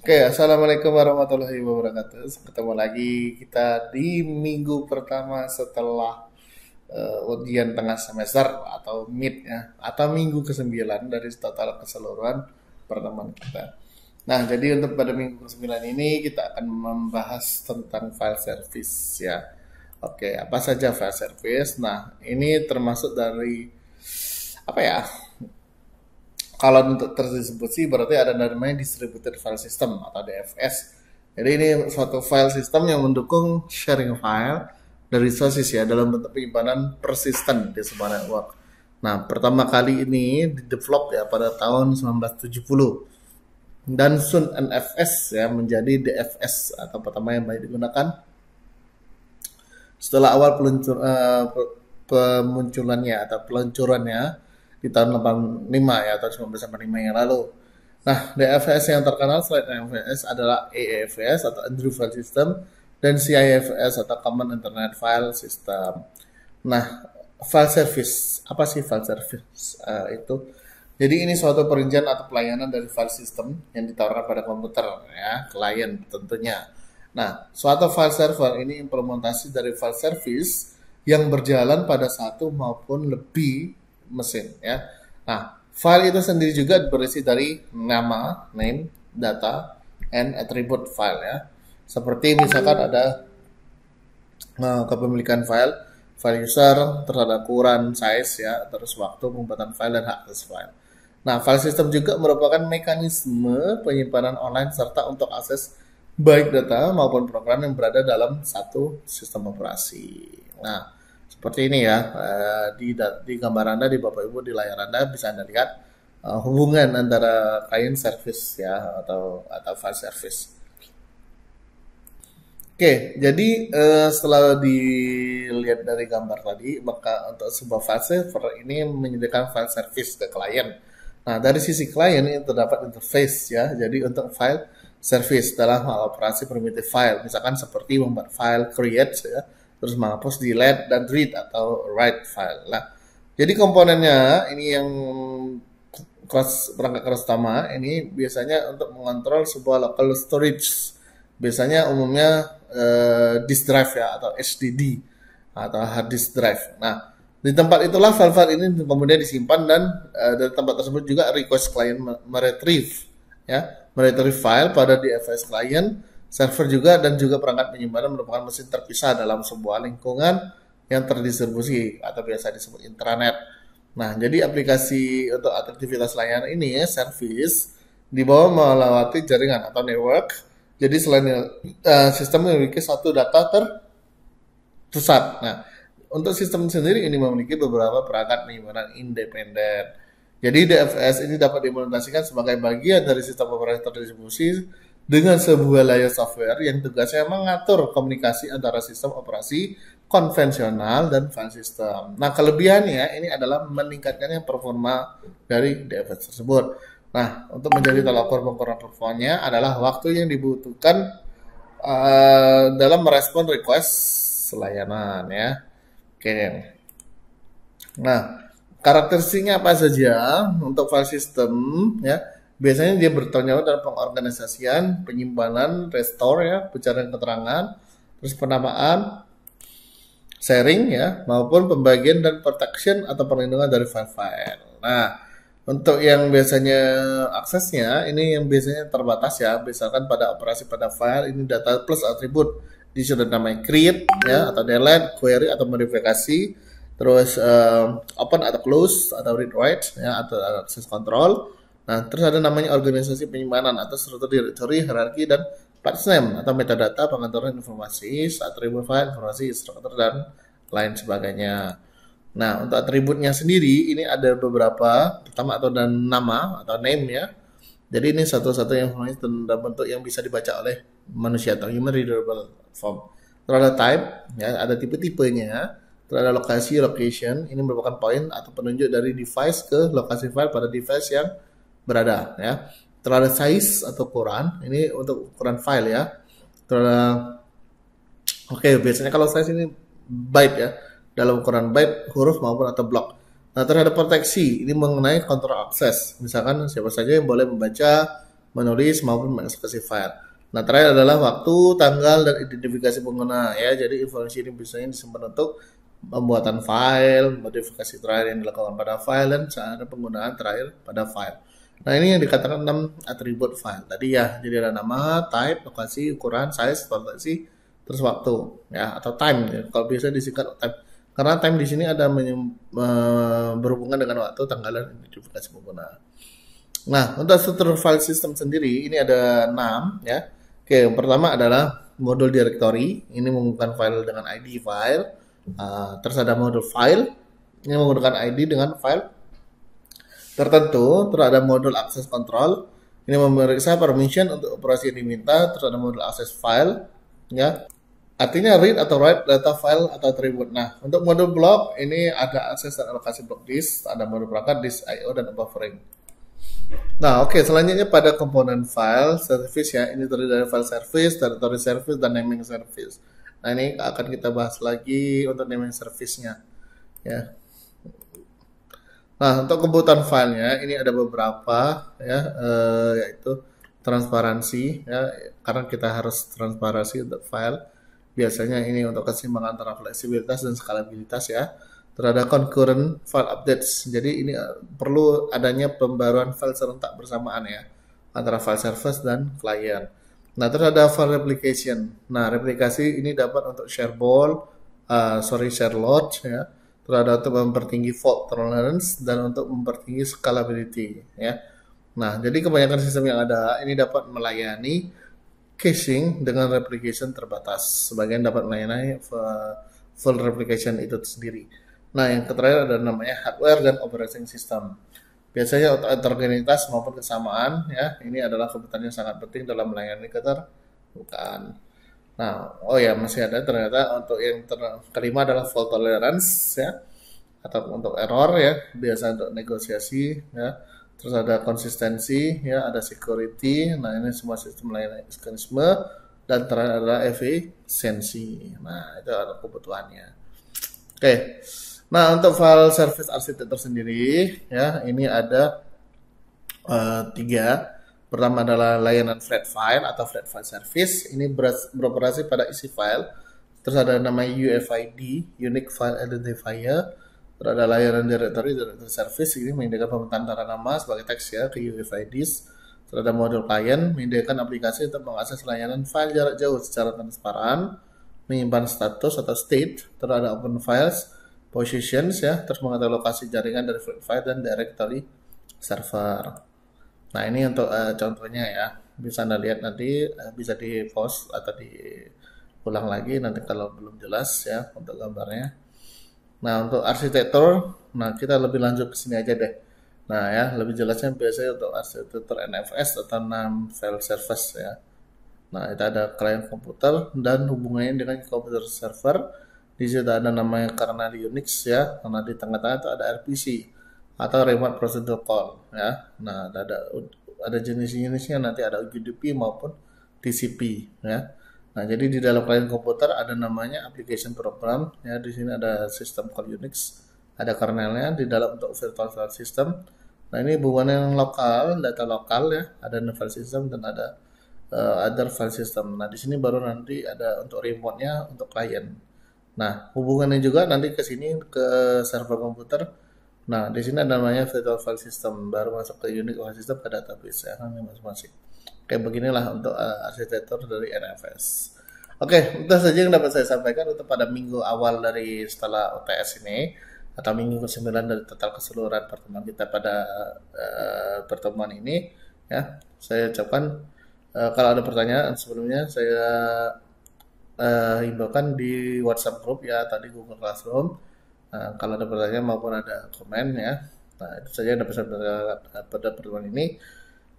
Oke, assalamualaikum warahmatullahi wabarakatuh. Ketemu lagi kita di minggu pertama setelah ujian tengah semester atau mid ya, atau minggu ke-9 dari total keseluruhan pertemuan kita. Nah, jadi untuk pada minggu ke-9 ini kita akan membahas tentang file service ya. Oke, apa saja file service? Nah, ini termasuk dari apa ya? Kalau untuk terdistribusi berarti ada namanya distributed file system atau DFS. Jadi ini suatu file system yang mendukung sharing file dari resources ya dalam bentuk penyimpanan persisten di sebuah network. Nah, pertama kali ini di-develop ya pada tahun 1970 dan soon NFS ya menjadi DFS atau pertama yang banyak digunakan setelah awal pemunculannya atau peluncurannya di tahun 85 ya atau 1985 yang lalu. Nah, DFS yang terkenal selain NFS adalah AFS atau Andrew File System dan CIFS atau Common Internet File System. Nah, file service, apa sih file service itu? Jadi ini suatu perincian atau pelayanan dari file system yang ditawarkan pada komputer ya, klien tentunya. Nah, suatu file server ini implementasi dari file service yang berjalan pada satu maupun lebih mesin ya. Nah, file itu sendiri juga berisi dari nama, name, data, and attribute file ya. Seperti misalkan ada kepemilikan file, file user, terus ada ukuran, size ya, terus waktu pembuatan file dan hak atas file. Nah, file system juga merupakan mekanisme penyimpanan online serta untuk akses baik data maupun program yang berada dalam satu sistem operasi. Nah, seperti ini ya, di gambar Anda, di Bapak Ibu, di layar Anda bisa Anda lihat hubungan antara client service ya atau file service. Oke, jadi setelah dilihat dari gambar tadi, maka untuk sebuah file server ini menyediakan file service ke klien. Nah, dari sisi klien ini terdapat interface ya. Jadi untuk file service dalam hal operasi primitive file, misalkan seperti membuat file create ya, terus menghapus, delete, dan read atau write file. Nah, jadi komponennya ini yang perangkat keras utama ini biasanya untuk mengontrol sebuah local storage. Biasanya umumnya disk drive ya atau HDD atau hard disk drive. Nah, di tempat itulah file-file ini kemudian disimpan dan dari tempat tersebut juga request client meretrieve ya, meretrieve file pada DFS client, server juga dan juga perangkat penyimpanan merupakan mesin terpisah dalam sebuah lingkungan yang terdistribusi atau biasa disebut intranet. Nah, jadi aplikasi untuk aktivitas layanan ini ya, service dibawa melewati jaringan atau network. Jadi selain sistem memiliki satu data terpusat. Nah, untuk sistem sendiri ini memiliki beberapa perangkat penyimpanan independen. Jadi DFS ini dapat diimplementasikan sebagai bagian dari sistem operasi terdistribusi dengan sebuah layer software yang tugasnya mengatur komunikasi antara sistem operasi konvensional dan file system. Nah, kelebihannya ini adalah meningkatkannya performa dari DFS tersebut. Nah, untuk menjadi tolak ukur pengukuran performanya adalah waktu yang dibutuhkan dalam merespon request layanan ya. Oke. Nah, karakteristiknya apa saja untuk file system ya? Biasanya dia bertanggung jawab dalam pengorganisasian, penyimpanan, restore ya, pencarian keterangan, terus penamaan, sharing ya, maupun pembagian dan protection atau perlindungan dari file-file. Nah, untuk yang biasanya aksesnya ini yang biasanya terbatas ya, misalkan pada operasi pada file ini data plus atribut disuruh namanya create ya atau delete, query atau modifikasi, terus open atau close atau read write ya atau access control. Nah, terus ada namanya organisasi penyimpanan atau struktur directory, hierarki dan patch name atau metadata pengaturan informasi, atribut file, informasi, struktur dan lain sebagainya. Nah, untuk atributnya sendiri ini ada beberapa, pertama atau dan nama atau name ya. Jadi ini satu-satunya informasi dalam bentuk yang bisa dibaca oleh manusia atau human readable form. Terus ada type ya, ada tipe-tipenya. Terus ada lokasi, location, ini merupakan poin atau penunjuk dari device ke lokasi file pada device yang berada ya. Terus ada size atau ukuran, ini untuk ukuran file ya. Terus ada biasanya kalau size ini byte ya, dalam ukuran byte, huruf maupun atau blok. Nah, terhadap proteksi ini mengenai kontrol akses. Misalkan siapa saja yang boleh membaca, menulis maupun mengeksekusi file. Nah, terakhir adalah waktu, tanggal, dan identifikasi pengguna ya. Jadi informasi ini biasanya disimpan untuk pembuatan file, modifikasi terakhir yang dilakukan pada file, dan cara penggunaan terakhir pada file. Nah, ini yang dikatakan 6 atribut file tadi ya. Jadi ada nama, type, lokasi, ukuran, size, variasi, terus waktu ya, atau time ya. Kalau biasa disingkat time. Karena time di sini ada berhubungan dengan waktu, tanggal, dan identifikasi pengguna. Nah, untuk struktur file system sendiri ini ada 6 ya. Oke, yang pertama adalah modul directory. Ini menggunakan file dengan ID file. Terus ada modul file. Ini menggunakan ID dengan file tertentu. Terus ada modul access control. Ini memeriksa permission untuk operasi yang diminta. Terus ada modul access file. Ya, artinya read atau write data file atau attribute. Nah, untuk modul block ini ada akses dan alokasi block disk. Ada modul perangkat disk I/O dan buffering. Nah, oke, selanjutnya pada komponen file service ya. Ini terdiri dari file service, directory service, dan naming service. Nah, ini akan kita bahas lagi untuk naming service-nya ya. Nah, untuk kebutuhan filenya ini ada beberapa ya, yaitu transparansi ya, karena kita harus transparansi untuk file. Biasanya ini untuk keseimbangan antara fleksibilitas dan skalabilitas ya. Terhadap concurrent file updates. Jadi ini perlu adanya pembaruan file serentak bersamaan ya, antara file service dan client. Nah, terus ada file replication. Nah, replikasi ini dapat untuk share load ya. Terus ada untuk mempertinggi fault tolerance dan untuk mempertinggi scalability ya. Nah, jadi kebanyakan sistem yang ada ini dapat melayani caching dengan replication terbatas. Sebagian dapat melayani full replication itu sendiri. Nah, yang terakhir ada namanya hardware dan operating system. Biasanya untuk heterogenitas maupun kesamaan ya, ini adalah kebutuhan yang sangat penting dalam melayani keterbukaan. Nah, oh ya, masih ada ternyata untuk yang kelima adalah fault tolerance ya, atau untuk error ya, biasa untuk negosiasi ya. Terus ada konsistensi ya, ada security. Nah, ini semua sistem layanan mekanisme, dan terakhir adalah efisiensi. Nah, itu ada kebutuhannya. Oke. Nah, untuk file service arsitektur sendiri ya, ini ada 3. Pertama adalah layanan flat file atau flat file service. Ini beroperasi pada isi file. Terus ada namanya UFID, Unique File Identifier. Terus ada layanan directory service. Ini menyediakan pemetaan tanda nama sebagai teks ya ke UFIDs. Terus ada modul client, menyediakan aplikasi untuk mengakses layanan file jarak jauh secara transparan, menyimpan status atau state. Terus ada open files, positions ya, terus mengetahui lokasi jaringan dari file dan directory server. Nah, ini untuk contohnya ya, bisa Anda lihat nanti, bisa di post atau diulang lagi nanti kalau belum jelas ya untuk gambarnya. Nah, untuk arsitektur, nah kita lebih lanjut ke sini aja deh. Nah ya, lebih jelasnya biasanya untuk arsitektur NFS atau NAM file service ya. Nah, itu ada client komputer dan hubungannya dengan komputer server. Di situ ada namanya kernel Unix ya, karena di tengah-tengah itu ada RPC atau Remote Procedure Call ya. Nah, ada jenis-jenisnya, nanti ada UDP maupun TCP ya. Nah, jadi di dalam client komputer ada namanya application program ya. Di sini ada sistem call Unix, ada kernelnya. Di dalam untuk virtual file system. Nah, ini hubungan yang lokal, data lokal ya. Ada file system dan ada other file system. Nah, di sini baru nanti ada untuk remote-nya untuk client. Nah, hubungannya juga nanti ke sini ke server komputer. Nah, di sini ada namanya virtual file system, baru masuk ke unique file system ke database ya, nanti masing-masing. Kayak beginilah untuk arsitektur dari NFS. Oke, itu saja yang dapat saya sampaikan untuk pada minggu awal dari setelah OTS ini, atau minggu ke-9 dari total keseluruhan pertemuan kita pada pertemuan ini ya. Saya ucapkan kalau ada pertanyaan sebelumnya saya himbaukan di WhatsApp group ya, tadi Google Classroom. Kalau ada pertanyaan maupun ada komen ya. Nah, itu saja yang dapat saya sampaikan pada pertemuan ini.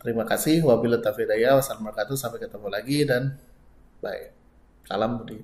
Terima kasih. Wabillahi taufiq wal hidayah. Wassalamualaikum warahmatullahi wabarakatuh. Sampai ketemu lagi dan bye. Salam Budi.